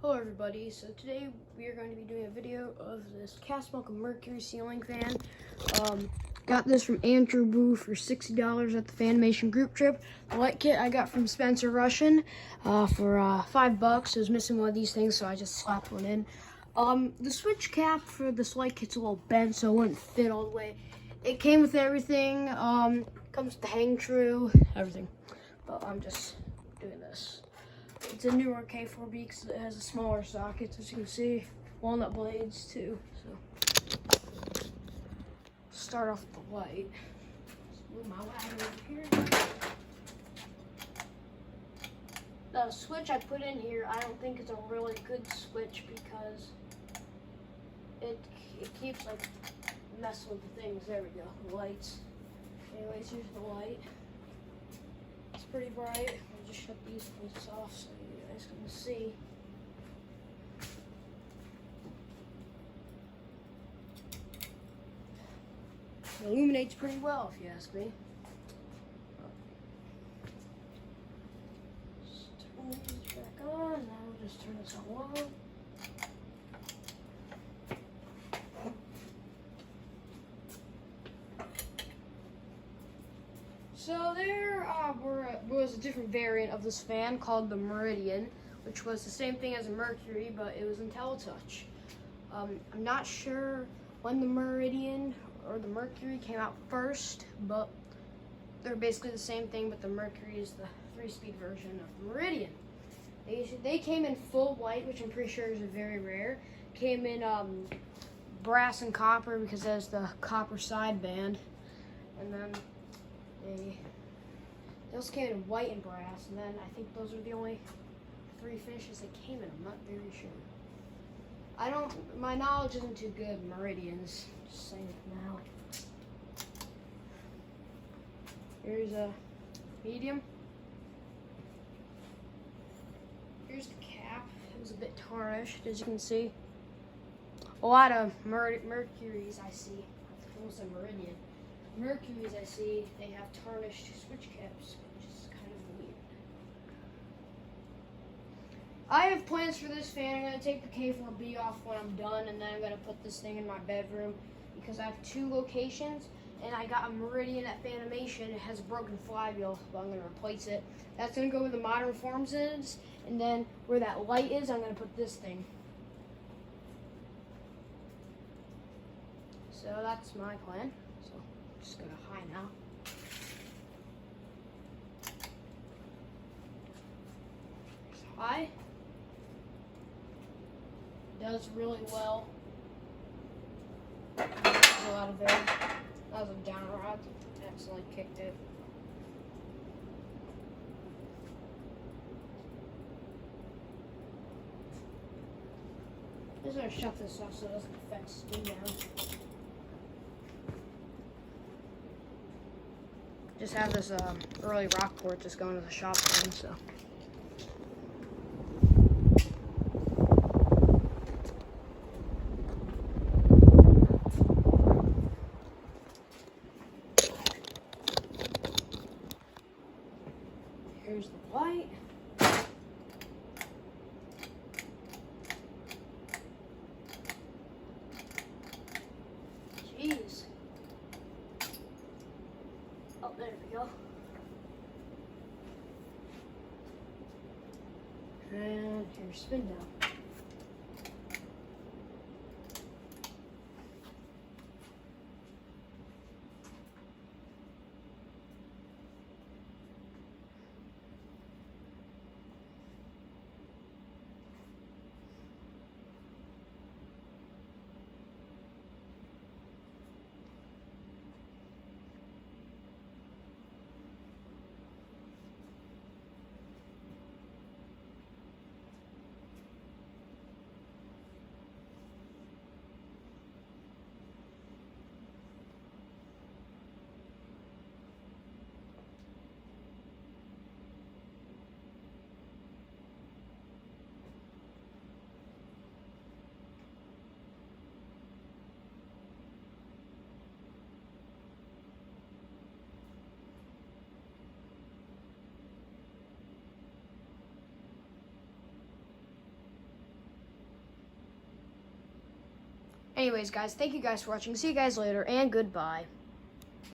Hello everybody, so today we are going to be doing a video of this Casablanca Mercury ceiling fan. Got this from Andrew Boo for $60 at the Fanimation group trip. The light kit I got from Spencer Russian for $5. It was missing one of these things, so I just slapped one in. The switch cap for this light kit's a little bent, so it wouldn't fit all the way. It came with everything, comes with the hang true, everything. But I'm just doing this. It's a newer K4B because it has a smaller socket, as you can see. Walnut blades too. So start off with the light. Just move my ladder over here. The switch I put in here, I don't think it's a really good switch because it keeps like messing with the things. There we go, the lights. Anyways, here's the light. It's pretty bright. I'll just shut these things off so you guys can see. It illuminates pretty well, if you ask me. Just turn these back on. Now we'll just turn this on low. So there was a different variant of this fan called the Meridian, which was the same thing as a Mercury, but it was IntelliTouch. I'm not sure when the Meridian or the Mercury came out first, but they're basically the same thing, but the Mercury is the 3-speed version of the Meridian. They came in full white, which I'm pretty sure is very rare. Came in brass and copper because it has the copper sideband, and then they also came in white and brass, and then I think those are the only 3 finishes that came in. I'm not very sure. My knowledge isn't too good. Meridians, just saying it now. Here's a medium. Here's the cap. It was a bit tarnished, as you can see. A lot of Mercuries I see, almost a Meridian. Mercuries I see, they have tarnished switch caps, which is kind of weird. I have plans for this fan. I'm going to take the K4B off when I'm done, and then I'm going to put this thing in my bedroom because I have 2 locations, and I got a Meridian at Fanimation. It has a broken flywheel, but I'm going to replace it. That's going to go where the modern forms is, and then where that light is, I'm going to put this thing. So that's my plan. So just go to high now. High. Does really well. There's a lot of air. That was a down rod. Accidentally kicked it. I'm just gonna shut this off so it doesn't affect spin down. Just have this early rock port just going to the shop thing, so. Here's the light. Jeez. Oh, there we go. And here's spin down. Anyways, guys, thank you guys for watching. See you guys later, and goodbye.